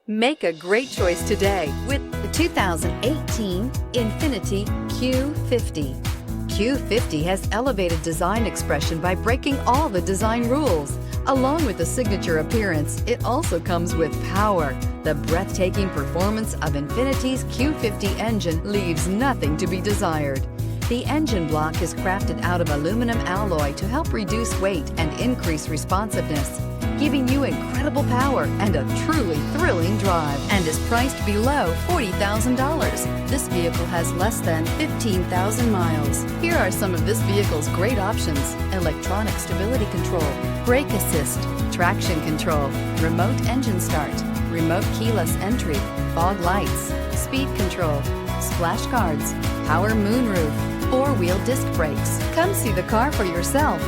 Make a great choice today with The 2018 INFINITI Q50. Q50 has elevated design expression by breaking all the design rules. Along with the signature appearance, it also comes with power. The breathtaking performance of INFINITI's Q50 engine leaves nothing to be desired. The engine block is crafted out of aluminum alloy to help reduce weight and increase responsiveness, giving you incredible power and a truly thrilling drive, and is priced below $40,000. This vehicle has less than 15,000 miles. Here are some of this vehicle's great options: electronic stability control, brake assist, traction control, remote engine start, remote keyless entry, fog lights, speed control, splash guards, power moonroof, four-wheel disc brakes. Come see the car for yourself.